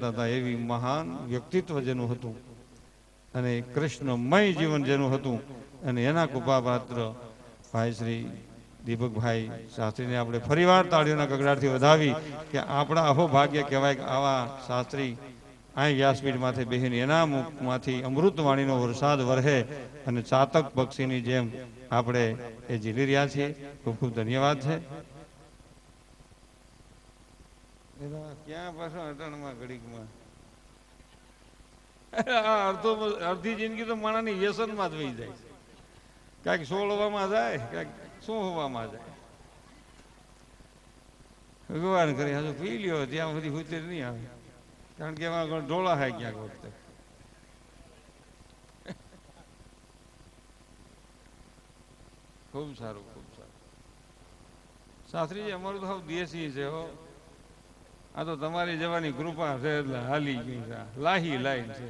હતા એવી મહાન વ્યક્તિત્વ જેનું હતું અને કૃષ્ણમય જીવન જેનું હતું અને એના કૃપાપાત્ર ભાઈ શ્રી દીપકભાઈ શાસ્ત્રીને આપણે ફરીવાર તાળીઓના ગગડાટથી વધાવી કે આપણા અહોભાગ્ય કહેવાય કે આવા શાસ્ત્રી અહીં વ્યાસપીઠમાંથી બહેન એના મુખમાંથી અમૃતવાણીનો વરસાદ વરહે અને ચાતક પક્ષીની જેમ આપણે એ ઝીલી રહ્યા છીએ. ખૂબ ખૂબ ધન્યવાદ છે. ક્યાં પાછો અટાણમાં ઘડીકમાં અડધી જિંદગી તો માણાની વ્યસનમાં જ વહી જાય. કાંઈક સોળવામાં જાય, કાંઈક શું હોવામાં જાય. ભગવાન કરે હજુ પી લ્યો ત્યાં બધી ઉતેર નહીં આવે, કારણ કે એમાં ઢોળા થાય ક્યાંક વખતે. ખૂબ સારું, ખૂબ સારું. શાસ્ત્રીજી અમારું તો દેશી છે હો. આ તો તમારી જવાની કૃપા છે એટલે હાલી ગઈ છે, લાહી લાઈન છે.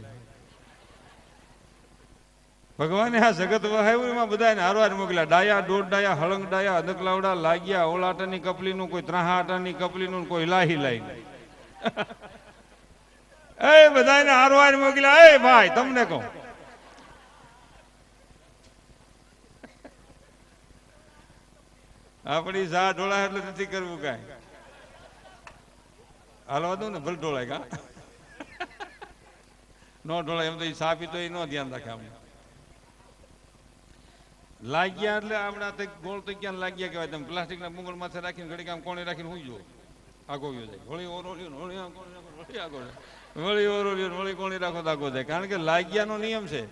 ભગવાને આ જગત વહાવ્યું એમાં બધાને હારવાર મોકલ્યા. ડાયા, દોઢ ડાયા, હળંગ ડાયા, અદકલાવડા, લાગ્યા, ઓલાટાની કપલીનું, કોઈ ત્રાહાટાની કપલીનું, કોઈ લાહી લાઈન. એ બધાને હારવાર મોકલ્યા. એ ભાઈ તમને કહું, આપણી ઝા ઢોળા એટલે નથી કરવું કાંઈ. હાલવા દઉં ને ભલે ઢોળાય કા ન ઢોળાય. એમ તો એ સાપી તો એ ન ધ્યાન રાખે. આપણે લાગ્યા એટલે આપણા ગોળ તો ક્યાં લાગ્યા કહેવાય. તમે પ્લાસ્ટિકના મુંગળ માથે રાખીને ઘડી કામ કોણે રાખીને હું જુઓ આગો જાય. હોળી ઓરોલ્યો હોળી આગો વળી ઓરોલ્યો હોળી કોણી રાખો તો આગો જાય. કારણ કે લાગ્યાનો નિયમ છે.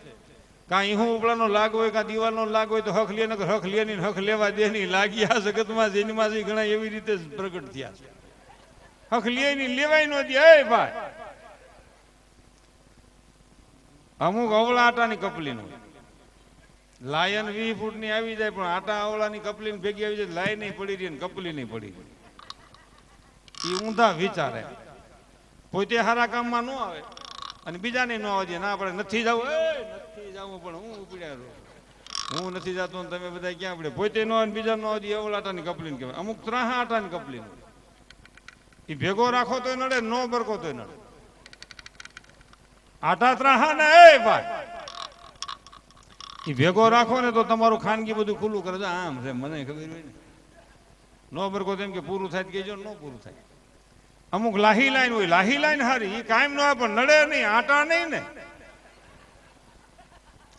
કાં હું ઉપડાનો લાગ હોય કાં દિવાલનો લાગ હોય તો હક લે ને હક લે નહીં, હક લેવા દે નહીં. લાગ્યા જગતમાં જેનીમાંથી ઘણા એવી રીતે પ્રગટ થયા છે. હક લે નહીં, લેવાય ન દે. એ ભાઈ અમુક અવળા આટાની કપલીનું લાયન 20 ફૂટની આવી જાય પણ આટા અવળાની કપલીની ભેગી આવી જાય. લાય નહીં પડી રહી ને કપલી નહીં પડી રહી. એ ઊંધા વિચારે. પોતે સારા કામમાં ન આવે અને બીજાને ન આવે દે. ના આપણે નથી જવું, નથી જવું પણ હું ઉપડ્યા હું નથી જતો ને તમે બધા ક્યાં પડે. પોતે ન આવે બીજા ન આવે દે. અવળા આટાની કપલીને કહેવાય. અમુક ત્રાહા આટાની કપલીનું એ ભેગો રાખો તો નડે, નો બરકો તો નડે. આટા ત્રાહા ને એ ભાઈ એ ભેગો રાખો ને તો તમારું ખાનગી બધું ખુલ્લું કરે છે. આમ છે મને ખબર હોય ને. નો બરકો તેમ કે પૂરું થાય કહેજો, ન પૂરું થાય. અમુક લાહી લાઈન હોય, લાહી લાઈન હારી એ કાયમ નો આવે પણ નડે નહીં. આટા નહીં ને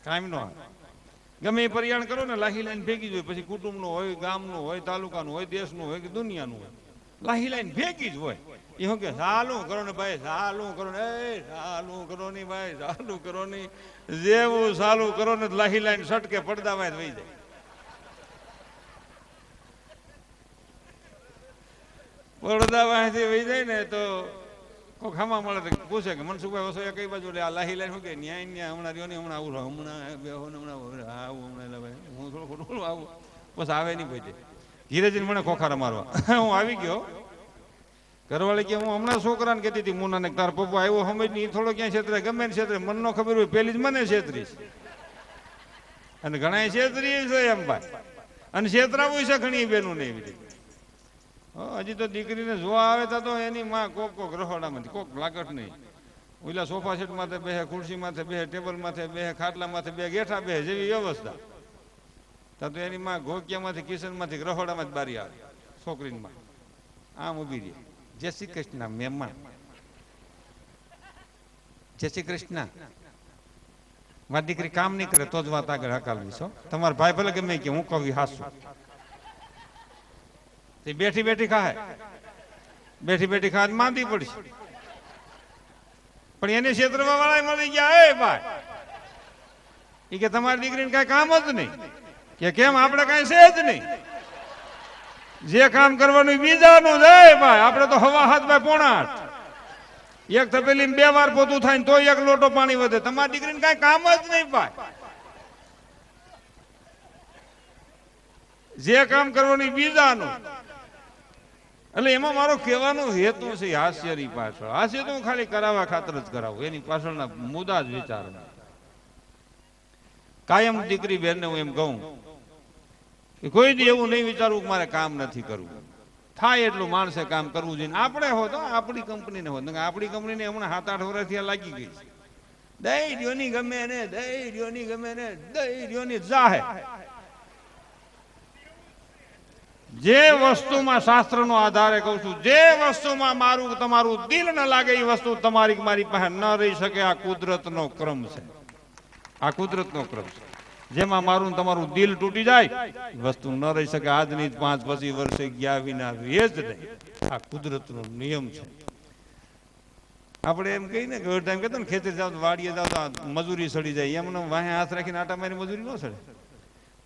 કાયમ નો આવે. ગમે એ પર્યાણ કરો ને લાહી લાઈન ભેગી જ હોય. પછી કુટુંબનું હોય, ગામનું હોય, તાલુકાનું હોય, દેશનું હોય કે દુનિયાનું હોય, લાહી લાઈન ભેગી જ હોય. એ શું કે સાલું કરો ને ભાઈ, સાલું કરો ને, એ સાલું કરો ની ભાઈ, સાલું કરો ની. જેવું સાલું કરો ને લાહી લાઈન સટકે પડદામાં વહી જાય. પડદામાંથી વહી જાય ને તો કોઈ ખામા મળે તો પૂછે કે મનસુખભાઈ વસો કઈ બાજુ આ લાહી લાઈન શું કે ન્યાય ન્યાય હમણાં રહ્યો ને હમણાં આવું હમણાં બેહો ને હમણાં આવું હમણાં ભાઈ હું થોડું ખોટું આવું બસ આવે નહીં કોઈ. ધીરેજીને મને ખોખારા મારવા હું આવી ગયો. ઘરવાળી કે હું હમણાં છોકરાને કહેતી હતી મુનાને તાર પપ્પા આવ્યો સમજ નહીં થોડો ક્યાં છેતરે ગમે ને છેતરે મન નો ખબર હોય પેલી જ મને છેતરીશ અને ઘણા છેતરી છે એમ ભાઈ અને છેતરાવું છે ઘણી બેનું ને એવી રીતે. હજી તો દીકરીને જોવા આવે તો એની માં કોક કોક રહોડામાંથી કોક લાગટ નહીં. ઓલા સોફા સેટ માથે બેહે, ખુરશી માથે બેહે, ટેબલ માથે બેહે, ખાટલા માથે બે ગેઠા બેહે જેવી વ્યવસ્થા. તો એની માં ઘોકિયામાંથી કિચનમાંથી રહોડામાં જ બારી આવે. છોકરીની માં આમ ઉભી રહી. જય શ્રી કૃષ્ણ મહેમાન, જય શ્રી કૃષ્ણ. મારી દીકરી કામ નહીં કરે તો જ વાત આગળ હકાલવી છો. તમારા ભાઈ ભલે ગમે કે હું કવિ હાસું. તે બેઠી બેઠી ખાય, બેઠી બેઠી ખાય માંદી પડી. પણ એને ક્ષેત્રમાં વાળા મળી ગયા. એ ભાઈ એ કે તમારી દીકરીને કઈ કામ જ નહીં. કે કેમ આપણે કઈ છે જ નહીં. જે કામ કરવાનું બીજાનું જાય ભાઈ. આપણે તો હવા હાથ ભાઈ 7:45 એક તપેલી 2 વાર પોતું થાય તો એક લોટો પાણી વધે. તમારી દીકરીને કઈ કામ જ નહીં ભાઈ. જે કામ કરવાનું બીજાનું. એટલે એમાં મારો કહેવાનો હેતુ છે હાસ્યની પાછળ. હાસ્ય તો હું ખાલી કરાવવા ખાતર જ કરાવું. એની પાછળના મુદ્દા જ વિચાર. કાયમ દીકરી બેનને હું એમ કહું કોઈ દી એવું નહીં વિચારવું કે મારે કામ નથી કરવું. થાય એટલું માણસે કામ કરવું જોઈએ. આપણે હોત આપણી કંપનીને હોત, આપણી કંપનીને હમણાં 7-8 વર્ષથી લાગી ગઈ છે. દઈ દ્યોની ગમે ને, દઈ દ્યોની ગમે ને, દઈ દ્યોની જાહે. જે વસ્તુમાં શાસ્ત્રનો આધારે કહું છું, જે વસ્તુમાં મારું તમારું દિલ ન લાગે એ વસ્તુ તમારી મારી પાસે ન રહી શકે. આ કુદરતનો ક્રમ છે, આ કુદરતનો ક્રમ છે. જેમાં મારું તમારું દિલ તૂટી જાય વસ્તુ ન રહી શકે. આજની 5-25 વર્ષે ગયા વિના રહે જ નહીં. આ કુદરતનો નિયમ છે. આપણે એમ કહીએ ને કે ટાઈમ કહેતો ને ખેતર જાવ તો વાડીએ જાવ તો મજૂરી સડી જાય, એમને વાહે હાથ રાખીને આટા મારી મજૂરી ન સડે.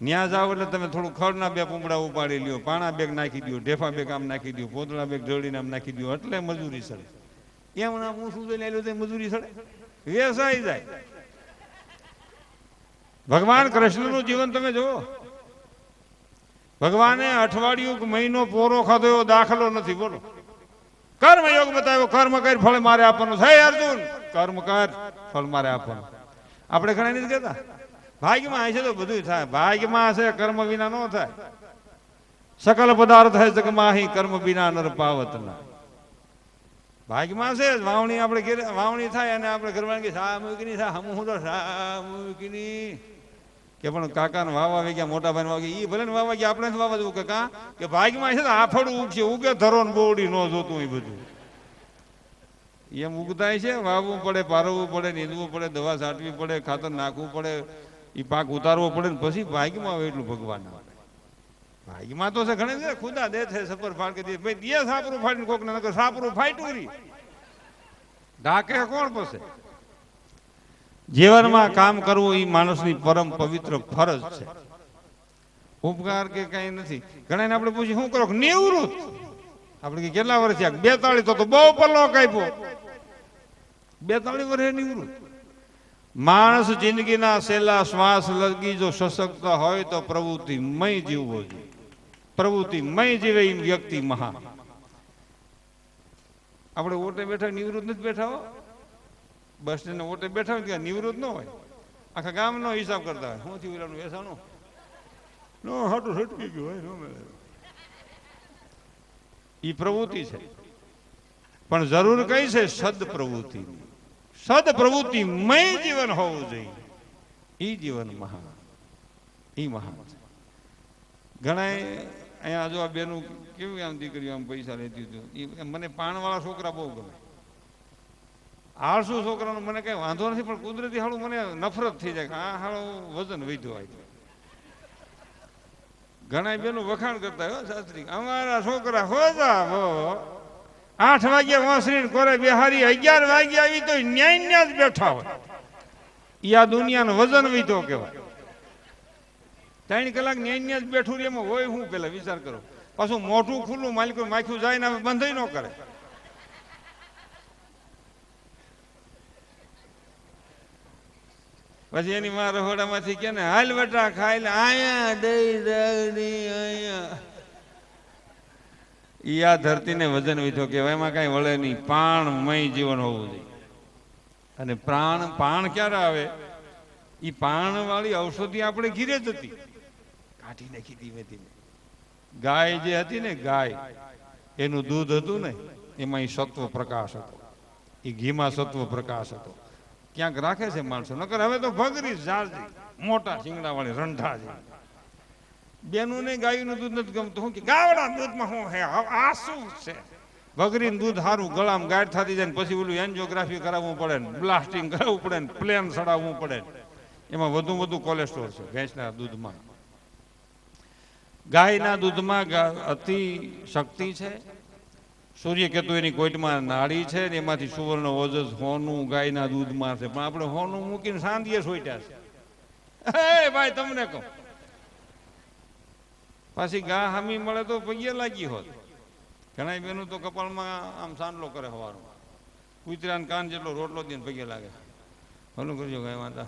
ન્યા જાવ એટલે તમે થોડું ખડના 2 પૂંબડા ઉપાડી લ્યો, પાણા બેગ નાખી દો, ઢેફા બેગ આમ નાખી દો, પોતળા બેગ ઢળીને આમ નાખી દો, એટલે મજૂરી સડે. એમ હું શું લઈ લો મજૂરી સડે, વેસાઈ જાય. ભગવાન કૃષ્ણનું જીવન તમે જુઓ. ભગવાને અઠવાડિયું મહિનો પોરો ખાધો એવો દાખલો નથી. બોલો, કર્મ યોગ બતાવ્યો, કર્મ કર ફળ મારે આપવાનું. હે અર્જુન, કર્મ કર ફળ મારે આપવાનું. આપણે ઘણા નથી કહેતા ભાગ્યમાં હશે તો બધું થાય. ભાગ્યમાં હશે, કર્મ વિના ન થાય. સકલ પદાર્થ હે જગમાહી, કર્મ વિના નર પાવત ના. ભાગ્યમાં છે વાવણી. આપણે વાવણી થાય અને આપણે ઘરવાળી સા મૂકીની સા હમું તો સા મૂકીની કે પણ કાકાને વાવા ગયા, મોટા ભાઈને વાવા ગયા, એ ભલે ને વાવા ગયા, આપણે વાવા જવું કે કા કે ભાગ્યમાં છે ને આફડું ઉગશે. ઉગે ધરો ને બોવડી ન જોતું એ બધું એમ ઉગતાય છે. વાવવું પડે, પારવવું પડે, નીંદવું પડે, દવા છાંટવી પડે, ખાતર નાખવું પડે, એ પાક ઉતારવો પડે ને પછી ભાગ્યમાં આવે એટલું ભગવાન. ભાગ્યમાં તો છે ઘણે છે. ખુદા દે છે સફર ફાડ કે ભાઈ દે સાપરું ફાડીને કોક ને નકર સાપરું ફાટ્યું રી ઢાકે કોણ પસે. જીવનમાં કામ કરવું એ માણસની પરમ પવિત્ર ફરજ છે. ઉપકાર કે કઈ નથી. ઘણા આપણે પૂછીએ શું કરો, નિવૃત્ત. આપણે કેટલા વર્ષ થયા? 42. તો બહુ પલ્લો કાપ્યો. 42 વર્ષે નિવૃત્ત. માણસ જિંદગીના છેલ્લા શ્વાસ લગી જો સશક્ત હોય તો પ્રવૃત્તિમય જીવવો જોઈએ. પ્રવૃત્તિમય જીવે એ વ્યક્તિ મહાન. આપણે ઓટે બેઠા નિવૃત્ત નથી બેઠા હો. બસ સ્ટેન્ડ ઓટે બેઠા હોય ત્યાં નિવૃત્ત ન હોય. આખા ગામનો હિસાબ કરતા હોય. શું થયું એનું વેસાણું નો હાટું સટકી ગયું હોય નો મળે. એ પ્રવૃત્તિ છે. પણ જરૂર કઈ છે? સદ પ્રવૃત્તિ. સદ પ્રવૃત્તિમય જીવન હોવું જોઈએ. એ જીવન મહાન, એ મહાન છે. ઘણા અહીંયા જો આ બેનું કેવું આમ દીકરીઓ આમ પૈસા લેતી હતી. મને પાણવાળા છોકરા બહુ ગમે. આળસુ છોકરાનું મને કઈ વાંધો નથી, પણ કુદરતી હાળું મને નફરત થઈ જાય. આ હાળું વજન વધ્યું હોય. ઘણા બેનું વખાણ કરતા હોય શાસ્ત્રી, અમારા છોકરા હોતા 8 વાગ્યા વાંસળી કોરે બિહારી 11 વાગ્યા આવી તો ન્યાય જ બેઠા હોય. એ આ દુનિયાનો વજન વીધો કહેવાય. 3 કલાક ન્યાય જ બેઠું રે એમાં હોય હું પેલા વિચાર કરો. પાછું મોઢું ખુલ્લું માલિકો માખ્યું જાય ને બંધ ન કરે. પછી એની માં રહોડામાંથી કે ને હાલ બેટા ખાઈ લે આયા દઈ અહીંયા. ઈ આ ધરતીને વજન વીધો કહેવાય. એમાં કઈ વળે નહીં. પ્રાણમય જીવન હોવું જોઈએ. અને પ્રાણ ક્યારે આવે? ઈ પ્રાણ વાળી ઔષધિ આપણે ઘીરે જ હતી, કાઢી નાખી ધીમે ધીમે. ગાય જે હતી ને, ગાય એનું દૂધ હતું ને, એમાં સત્વ પ્રકાશ હતો. એ ઘીમાં સત્વ પ્રકાશ હતો. ક્યાંક રાખે છે માણસો. નકર હવે તો ભગરી ઝાડજી મોટા શિંગડા વાળી રંઢા છે. બેનું ને ગાયનું દૂધ નથી ગમતું. શું કે ગાવડા દૂધમાં શું હે? આ શું છે? ભગરીનું દૂધ સારું, ગળામાં ગાંઠ થતી જાય ને પછી ઓલું એન્જિયોગ્રાફી કરાવવું પડે ને, બ્લાસ્ટિંગ કરાવવું પડે ને, પ્લેન ચડાવવું પડે ને. એમાં વધુ કોલેસ્ટ્રોલ છે ભેંસના દૂધમાં. ગાયના દૂધમાં અતિ શક્તિ છે. સૂર્યકેતુ એની કોઈટમાં નાડી છે ને, એમાંથી સુવર્ણ ઓજસ હોનું ગાયના દૂધમાં છે. પણ આપણે હોનું મૂકીને સાંધીએ સોઈટ્યા છે. ભાઈ તમને કહું, પાછી ગા હામી મળે તો પગે લાગી હોત. ઘણા બેનું તો કપાળમાં આમ સાંડલો કરે હવાનો. કૂતરાને કાન જેટલો રોટલો દઈને પગે લાગે. ભલું કરજો ગાય માતા,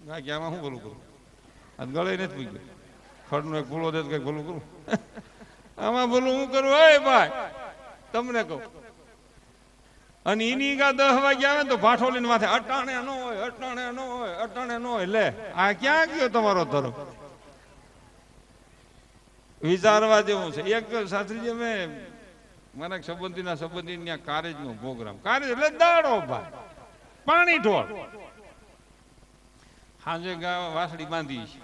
ગાય કે આમાં શું ભલું કરું? આ ગળે નથી પૂછ્યું. ખડનો એક પૂળો દે તો કઈક ભલું કરું. આમાં ભલું હું કરું? હે ભાઈ તમને કહું. અને એની ગા 10 વાગ્યા આવે ને તો ભાઠો લઈને માથે અટાણે ન હોય, અટાણે ન હોય, અટાણે ન હોય. લે આ ક્યાં ગયો તમારો ધરો? વિચારવા જેવું છે. એક શાસ્ત્રીજી અમે મારા સંબંધી ત્યાં કારેજનો પ્રોગ્રામ, કારેજ એટલે દાડો ભાઈ, પાણી ઢોળ. સાંજે વાસળી બાંધી છે,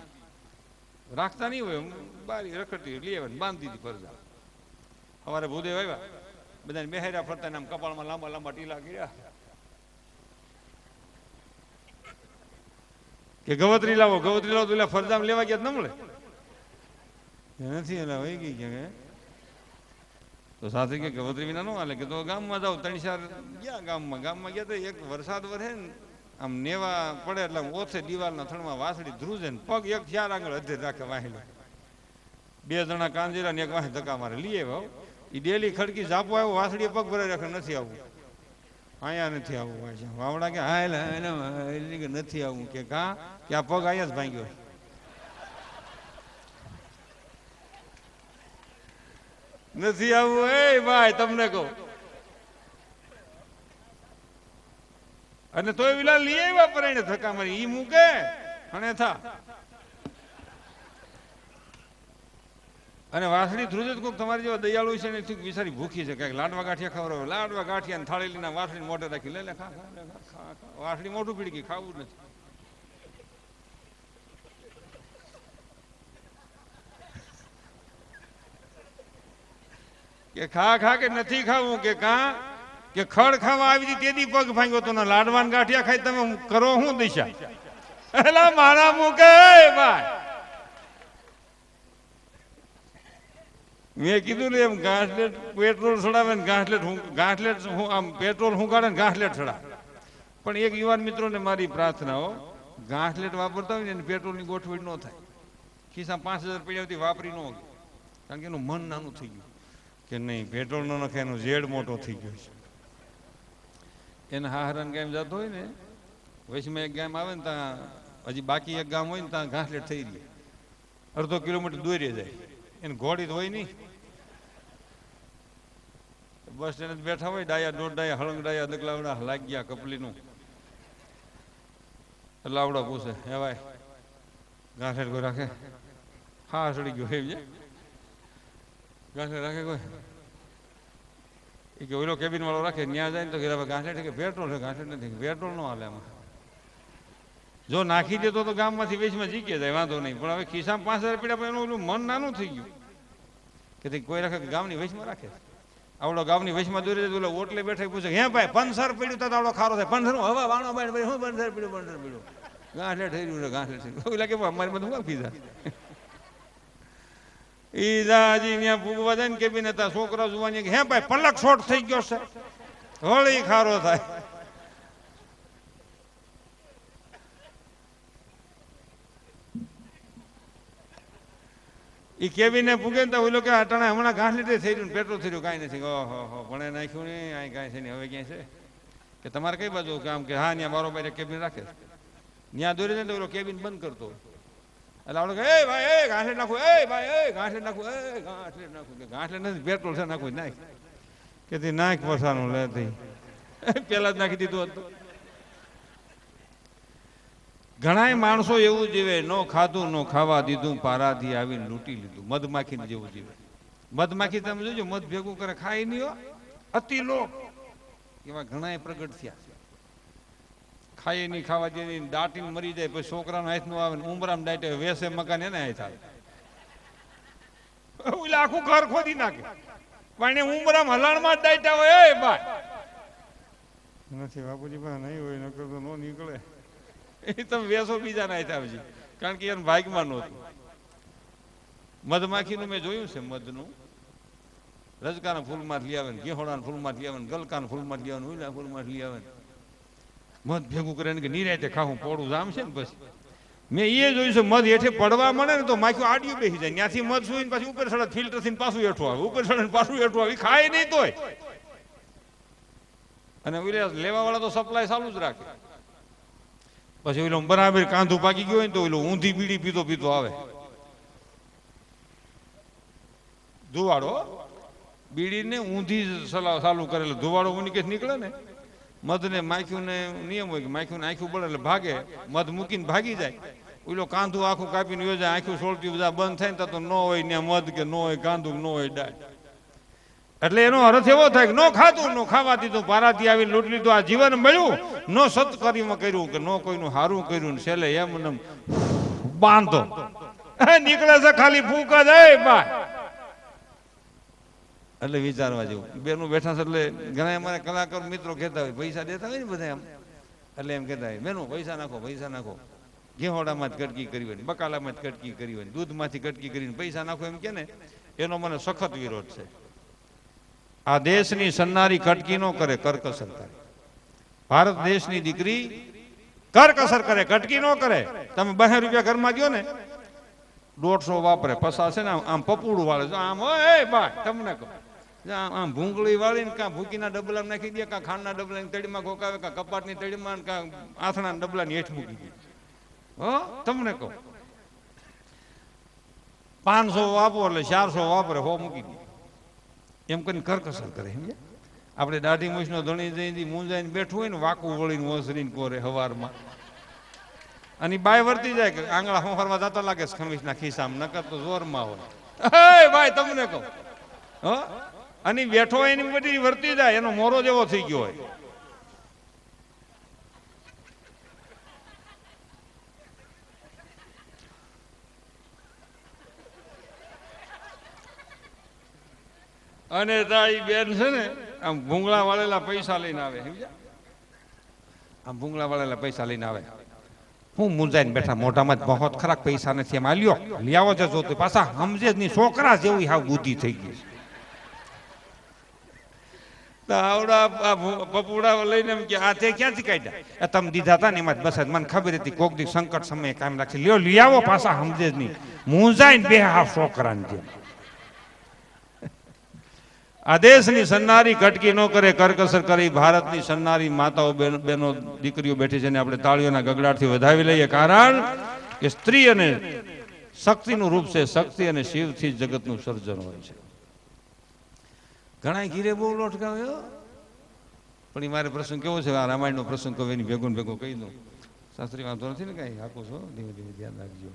રાખતા નહીં હોય, બારી રખડતી લઈ આવે બાંધી દીધી ફરજા. સવારે ભૂદેવ આવ્યા, બધાને બેહેરા ફરતા આમ કપાળમાં લાંબા લાંબા ટીલા કર્યા કે ગવત્રી લાવો, ગવત્રી લાવો. તો એટલે ફરજામ લેવા ગયા ન મળે નથી, એટલે વહી ગઈ કે તો સાથે કે ગવત્રી વિના ન હાલે, કે તો ગામમાં જાઓ. 3-4 ગયા ગામમાં ગયા તો એક વરસાદ વરે ને આમ નેવા પડે એટલે ઓછે દિવાલના થણમાં વાસળી ધ્રુજે ને પગ એક 4 આંગળ અધેર રાખે વાહેલો. 2 જણા કાંજીરા ને એક વાહે ધક્કા મારે લઈ આવ્યો. એ ડેલી ખડકી ઝાપો આવ્યો, વાસળી પગ ભરાઈ રાખે, નથી આવવું, અહીંયા નથી આવવું. વાવડા કે હા નથી આવવું, કે કા કે આ પગ અહીંયા જ ભાંગ્યો, નથી આવવું. એ ભાઈ તમને કહું, અને તોય વિલા લઈ આવ્યા પરાણે ધક્કા મારી, ઈ મૂકે અને થા. અને વાસળી ધ્રુજે કોઈક તમારી જેવા દયાળુ છે ને વિચારી ભૂખી છે, કઈક લાડવા ગાંઠિયા ખવડાવે, લાડવા ગાંઠિયા થાળી લઈને વાસળી મોઢે રાખી લે ખા ખા, વાસળી મોઢું પીડી ગઈ, ખાવું નથી. કે ખા ખા કે નથી ખાવું, કે કા કે ખડ ખાવા આવી હતી તેદી પગ ભાંગ્યો તો ના લાડવાન ગાંઠિયા ખાઈ તમે કરો શું દિશા? એલા મારા મૂકે ભાઈ, મેં કીધું ને એમ ગાંઠલેટ પેટ્રોલ ચડાવે ને ગાંઠલેટ હું આમ પેટ્રોલ હું કાઢે ને ગાંઠલેટ ચડાવે. પણ એક યુવાન મિત્રોને મારી પ્રાર્થનાઓ, ગાંઠલેટ વાપરતા હોય ને પેટ્રોલની ગોઠવણ ન થાય. ખિસ્સા 5000 પડ્યા હતી, વાપરી ન હોય, કારણ કે એનું મન નાનું થઈ ગયું કે નહીં પેટ્રોલ ન નખે, એનો ઝેડ મોટો થઈ ગયો છે. એને હાહરાન ગામ જતો હોય ને, વૈશમાં એક ગામ આવે ને ત્યાં હજી બાકી એક ગામ હોય ને ત્યાં ઘાસલેટ થઈ રહી, 1/2 કિલોમીટર દોરી જાય. એને ઘોડી તો હોય નહીં, બસ સ્ટેન્ડ બેઠા હોય, ડાયા 1.5 ડાયા હળંગ ડાયા દગલાવડા લાગી ગયા કપલીનું. એટલે આવડા પૂછે, હે ભાઈ ઘાસલેટ કોઈ રાખે? હા સડી ગયો એમ છે, ઘાસલેટ રાખે કોઈ? એ કે ઓલો કેબિન વાળો રાખે, ત્યાં જાય ને તો કે ઘાસલેટ કે પેટ્રોલ છે, ઘાસલેટ નથી, પેટ્રોલ ન હાલે એમાં. જો નાખી દેતો તો ગામમાંથી વેચમાં જીકે જાય, વાંધો નહીં. પણ હવે ખિસ્સામાં 5000 પીડા પણ એનું મન નાનું થઈ ગયું કે કોઈ રાખે કે ગામની વેચમાં રાખે. આવડો ગામની વેચમાં દોરી જાય, ઓલો ઓટલે બેઠા પૂછે, હે ભાઈ 15 પીડ્યું તો આવડો ખારો થાય, 15 હવે વાણો ભાઈ હું 15 પીડ્યું ઘાસલેટ થઈ રહ્યું છે, ઘાસલેટ થઈ રહ્યું. ઓલા કે અમારી બધું માફી જાય. ઈ દાજી ત્યાં પૂગવા જાય ને કેબિન હતા, છોકરા જોવાની કે હે ભાઈ પલક શોર્ટ થઈ ગયો છે, હોળી ખારો થાય. ઈ કેબિને પૂગે ને તો ઓલો કે અટાણે હમણાં ઘાસલેટ થઈ રહ્યું, પેટ્રોલ થઈ રહ્યું, કાંઈ નથી. ઓહો ભણે નાખ્યું ને અહીં કાંઈ છે નહીં, હવે ક્યાંય છે કે તમારે કઈ બાજુ કામ? કે હા ત્યાં બરોબર કેબિન રાખે, ત્યાં દોરી જાય તો ઓલો કેબિન બંધ કરતો. એટલે આવડે કે એ ભાઈ એ ઘાસલેટ નાખું, એ ભાઈ એ ઘાસલેટ નાખું, એ ઘાસલેટ નાખું. કે ઘાસલેટ નથી, પેટ્રોલ છે, નાખું નાખ. કે તે નાખ પસાનું લે થઈ, પેલા જ નાખી દીધું હતું. ઘણા માણસો એવું જીવે, ન ખાધું ન ખાવા દીધું, પારાથી આવીને લૂંટી લીધું. મધમાખી જેવું જીવે. મધમાખી તમે જોજો, મધ ભેગું કરે, ખાઈ નહીં હો, અતિ લોક એવા ઘણા પ્રગટ થયા. ખાઈ નહીં, ખાવા દે નહીં, દાટીને મરી જાય, પછી છોકરાનો હાથ નું આવે ને ઉમરામ દાટે વેસે મકાન એને હાથ આવે, ઓલા આખું ઘર ખોદી નાખે. પણ ઉમરામ હલાણમાં જ દાટ્યા હોય. એ ભાઈ નથી બાપુજી પાસે નહીં હોય, નકર તો નો નીકળે. એ તમે વેસો બીજા ના હાથ આવશે, કારણ કે એનું ભાગમાં નહોતું. મધમાખીનું મેં જોયું છે, મધનું રજકાના ફૂલમાં લઈ આવે ને, ગેહોડાના ફૂલમાં લઈ આવે ને, ગલકાના ફૂલમાં લઈ આવે ને, ઉલા ફૂલમાં લઈ આવે ને, મધ ભેગું કરે કે નિરાતે ખાવું, પોળું જામ છે ને. પછી મેં એ જોયું છે, મધ હેઠે પડવા મળે ને તો માખ્યું આડિયું બેસી જાય, ત્યાંથી મધ સુઈને પાછી ઉપર સડે, ફિલ્ટર થઈને પાછું હેઠું આવે, ઉપર સડે પાછું હેઠું આવે, ખાય નહીં તોય. અને લેવા વાળા તો સપ્લાય ચાલુ જ રાખે. પછી ઓલો બરાબર કાંધું પાકી ગયું હોય ને તો ઓલો ઊંધી બીડી પીતો પીતો આવે. ધુવાડો બીડીને ઊંધી ચાલુ કરેલો ધુવાડો ઊની નીકળે ને. મધ ને માખ્યું ને નિયમ હોય કે માખ્યું ને આંખ્યું બળે એટલે ભાગે, મધ મૂકીને ભાગી જાય. ઓલો કાંધું આખું કાપીને યોજાય, આખું સોળતી બધા બંધ થાય ને તો ન હોય ને મધ કે ન હોય કાંધું ન હોય ડાળ. એટલે એનો અર્થ એવો થાય કે નો ખાતું, નો ખાવા દીધું, પારાથી આવીને લૂંટ લીધું, આ જીવન મળ્યું, નો સત્કર્મ કર્યું કે નો કોઈનું સારું કર્યું, છેલ્લે એમ બાંધો નીકળે છે ખાલી ફૂંક જ. બા એટલે વિચારવા જેવું. બેનું બેઠા છે એટલે ઘણા અમારા કલાકાર મિત્રો કહેતા હોય, પૈસા દેતા હોય ને બધા એમ, એટલે એમ કહેતા હોય બેનું પૈસા નાખો, પૈસા નાખો. ઘેહોડામાં જ કટકી કરી હોય, બકાલામાં જ કટકી કરી હોય, દૂધમાંથી કટકી કરીને પૈસા નાખો એમ કે ને, એનો મને સખત વિરોધ છે. આ દેશની સન્નારી કટકી નો કરે, કરકસર કરે. ભારત દેશની દીકરી કરકસર કરે, કટકી નો કરે. તમે 2 રૂપિયા ઘરમાં દો ને 150 વાપરે, પસાશે ને આમ પપુડું વાળે, આમ હોય બા તમને કહું, આમ ભૂંગળી વાળીને કાં ભૂકીના ડબલા નાખી દે, કાં ખાંડના ડબલા તળીમાં ખોકાવે, કાં કપાટની તળીમાં, કાં આથણા ડબલાની હેઠ મૂકી દે. હો તમને કહું 500 વાપરો એટલે 400 વાપરે, 100 મૂકી દે. એમ કરીને કરકસર કરે. સમજે? આપણે દાઢી મૂછનો ધણી જઈ મૂંઝાઈને બેઠું હોય ને, વાકું વળીને ઓસરીને કોરે હવારમાં, અને બાય વર્તી જાય કે આંગળા હોહરવા જતા લાગે ખમીસના ખિસ્સામાં, નકર તો જોરમાં હોય. ભાઈ તમને કહું, હો અને બેઠો હોય એની બધી વર્તી જાય, એનો મોરો જેવો થઈ ગયો હોય. અને તારી બેન છે ને આમ ભૂંગળા વાળેલા પૈસા લઈને આવે. સમજ્યા? આમ ભૂંગળા વાળેલા પૈસા લઈને આવે, હું મૂંઝાઈને બેઠા, મોઢામાં જ બહોત ખરાક પૈસા નથી, એમ આલ્યો લઈ આવો છો તો પાછા સમજે જ નહીં, છોકરા જેવી હાવ બુદ્ધિ થઈ ગઈ છે. આવડા પપુડા લઈને એમ કે આ તે ક્યાંથી કાઢ્યા? તમે દીધા હતા ને એમાં બસ મને ખબર હતી કોક દી સંકટ સમયે કામ રાખશે, લ્યો લઈ આવો, પાછા સમજે જ નહીં, મૂંઝાઈને બે હાવ છોકરાને જેમ. આ દેશની સન્નારી કટકી ન કરે, કરકસર કરી. ભારતની સન્નારી માતાઓ બહેનો દીકરીઓ બેઠી છે ને આપણે તાળીઓના ગગડાટથી વધાવી લઈએ, કારણ કે સ્ત્રી અને શક્તિનું રૂપ છે. શક્તિ અને શિવથી જગતનું સર્જન હોય છે. ઘણા ઘીરે બહુ લોટકાવ્યો, પણ મારે પ્રસંગ કેવો છે, આ રામાયણનો પ્રસંગ કહું એની ભેગું ભેગું કહી દઉં. શાસ્ત્રી વાંધો નથી ને કાંઈ, આપો છો, ધીમે ધીમે ધ્યાન રાખજો.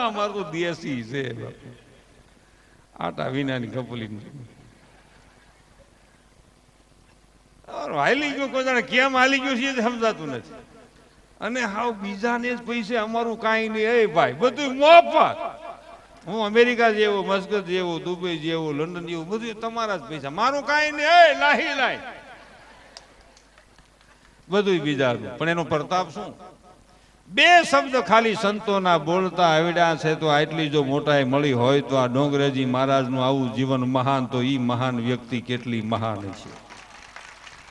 અમારું તો દેશી છે બાપુ, આટા વિનાની કપલી હાલી ગયું, કોઈ જાણે કેમ હાલી ગયું છે સમજાતું નથી. અને હાવ બીજાને જ પૈસે અમારું કાંઈ નહીં. એ ભાઈ બધું મોફત. હું અમેરિકા જેવો, મસ્કત જેવો, દુબઈ જેવો, લંડન જેવું બધું તમારા જ પૈસા, મારું કાંઈ નહીં. એ લાહી લાય બધું બીજાનું. પણ એનો પ્રતાપ શું? 2 શબ્દ ખાલી સંતોના બોલતા આવડ્યા છે, તો આટલી જો મોટાઈ મળી હોય તો આ ડોંગરેજી મહારાજનું આવું જીવન મહાન, તો ઈ મહાન વ્યક્તિ કેટલી મહાન છે.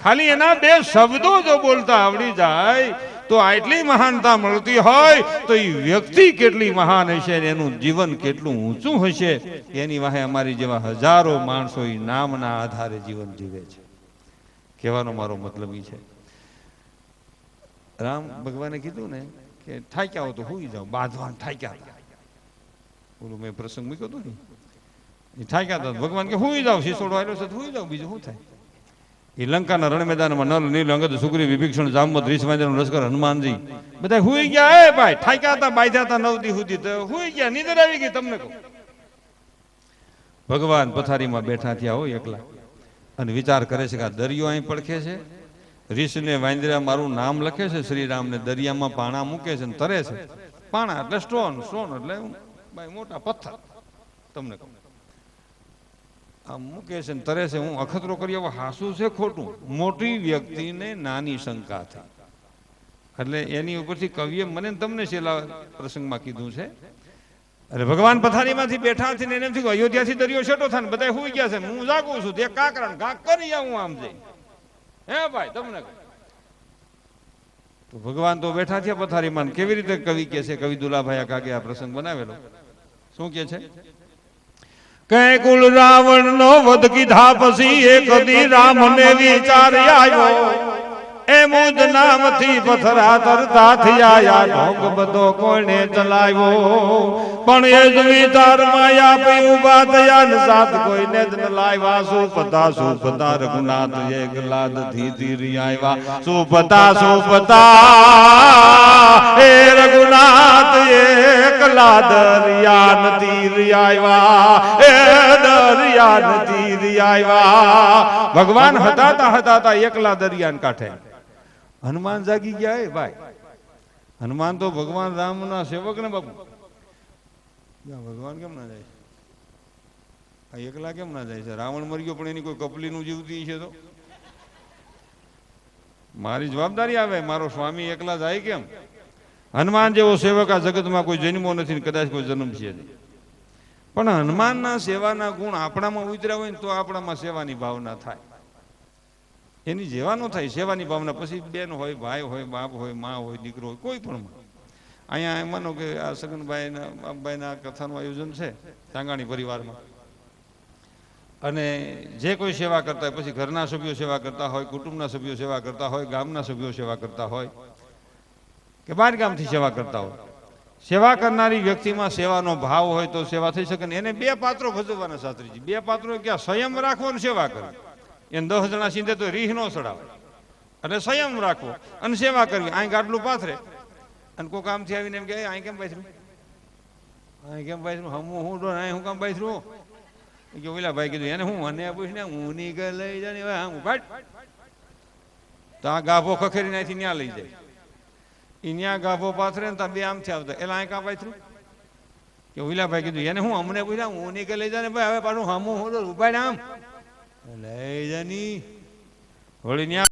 ખાલી એના 2 શબ્દો જો બોલતા આવડી જાય તો આટલી મહાનતા મળતી હોય તો એ વ્યક્તિ કેટલી મહાન હશે, એનું જીવન કેટલું ઊંચું હશે. એની વાહે અમારી જેવા હજારો માણસો એ નામના આધારે જીવન જીવે છે. કહેવાનો મારો મતલબ એ છે, રામ ભગવાને કીધું ને કે ઠાક્યા હો તો હુઈ જાઓ, બાંધવાન ઠાક્યા હતા. ઓલું મેં પ્રસંગ મૂક્યો હતો ને, એ ઠાક્યા હતા. ભગવાન કે હુઈ જાઓ, શિસોડો આવ્યો છે હુઈ જાઓ, બીજું શું થાય. એ લંકાના રણ મેદાનમાં નલ, નીલ, અંગદ, સુગ્રી, વિભીષણ, જામવંત, રીછવાંદરનું લશ્કર, હનુમાનજી બધા હુઈ ગયા. એ ભાઈ ઠાક્યા હતા, બાંધ્યા હતા 9 દી સુધી, તો હુઈ ગયા, નીંદર આવી ગઈ. તમને કહું, ભગવાન પથારીમાં બેઠા થયા હોય એકલા, અને વિચાર કરે છે કે આ દરિયો અહીં પડખે છે, રીછને વાંદરા મારું નામ લખે છે, શ્રીરામને દરિયામાં પાણા મૂકે છે ને તરે છે. પાણા એટલે સ્ટોન, સ્ટોન એટલે ભાઈ મોટા પથ્થર. તમને કહું આમ મૂકે છે ને તરે છે. હું અખતરો કરી હવે હાસું છે ખોટું? મોટી વ્યક્તિને નાની શંકા થઈ, એટલે એની ઉપરથી કવિએ મને તમને છેલ્લા પ્રસંગમાં કીધું છે. એટલે ભગવાન પથારીમાંથી બેઠા છે ને એને થયું અયોધ્યાથી દરિયો છેટો થાય ને બધા હુઈ ગયા છે, હું જાગું છું, તે કાકરા ઘાક કરી આવું આમ જઈ. હે ભાઈ તમને તો ભગવાન તો બેઠા થયા પથારીમાં. કેવી રીતે કવિ કે છે, કવિ દુલાભાઈ કાગે આ પ્રસંગ બનાવેલો. શું કે છે? કે કુલ રાવણ નો વધ કીધા પછી એક દી રામ ને વિચાર આવ્યો, એ મુદ નામથી પથરા તરતા થયા ઢોંગ બધો કોઈને ચલાવ્યો પણ એ જ વિચાર માયા પી ઉભા થયા ને સાથ કોઈને જ ન લાવ્યા સુપતા રઘુનાથ એકલાદ ધીરી આવ્યા સુપતા એ રઘુનાથ એકલા દરિયા નદી આવ્યા એ દરિયા નદી આવ્યા ભગવાન હતા એકલા દરિયાને કાંઠે હનુમાન જાગી ગયા હે ભાઈ હનુમાન તો ભગવાન રામના સેવક ને બાપુ ભગવાન કેમ ના જાય આ એકલા કેમ ના જાય છે રાવણ મરી ગયો પણ એની કોઈ કપલીનું જીવતી છે તો મારી જવાબદારી આવે મારો સ્વામી એકલા જાય કેમ હનુમાન જેવો સેવક આ જગતમાં કોઈ જન્મો નથી કદાચ કોઈ જન્મ છે પણ હનુમાનના સેવાના ગુણ આપણામાં ઉતર્યા હોય ને તો આપણામાં સેવાની ભાવના થાય એની જેવા ન થાય સેવાની ભાવના પછી બેન હોય ભાઈ હોય બાપ હોય મા હોય દીકરો હોય કોઈ પણ અહીંયા માનો કે આ સગનભાઈના બાપભાઈના કથાનું આયોજન છે ચાંગાણી પરિવારમાં અને જે કોઈ સેવા કરતા હોય પછી ઘરના સભ્યો સેવા કરતા હોય કુટુંબના સભ્યો સેવા કરતા હોય ગામના સભ્યો સેવા કરતા હોય કે બહાર ગામથી સેવા કરતા હોય સેવા કરનારી વ્યક્તિમાં સેવાનો ભાવ હોય તો સેવા થઈ શકે ને એને બે પાત્રો ભજવવાના શાસ્ત્રીજી બે પાત્રો ક્યાં સંયમ રાખવો ને સેવા કરવી એને 10 જણા સીધે તો રીહ નો ચડાવે અને સંયમ રાખવો અને સેવા કરવી અહીં ગાડલું પાથરે અને કોઈ કામથી આવીને એમ કે અહીં કેમ પાથરું હું કામ પાથરું કે ઓલા ભાઈ કીધું એને હું મને પૂછ ને હું ની લઈ જાય હું ભાટ તો આ ગાભો ખખેરી નાથી ત્યાં લઈ જાય એ ત્યાં ગાભો પાથરે ને ત્યાં બે આમથી આવતા એટલે અહીં કામ પાથરું કે ઓલા ભાઈ કીધું એને હું અમને પૂછ્યા હું ની લઈ જાય ને ભાઈ હવે પાછું હમું હું ઉપાડ આમ લઈ જાની વળી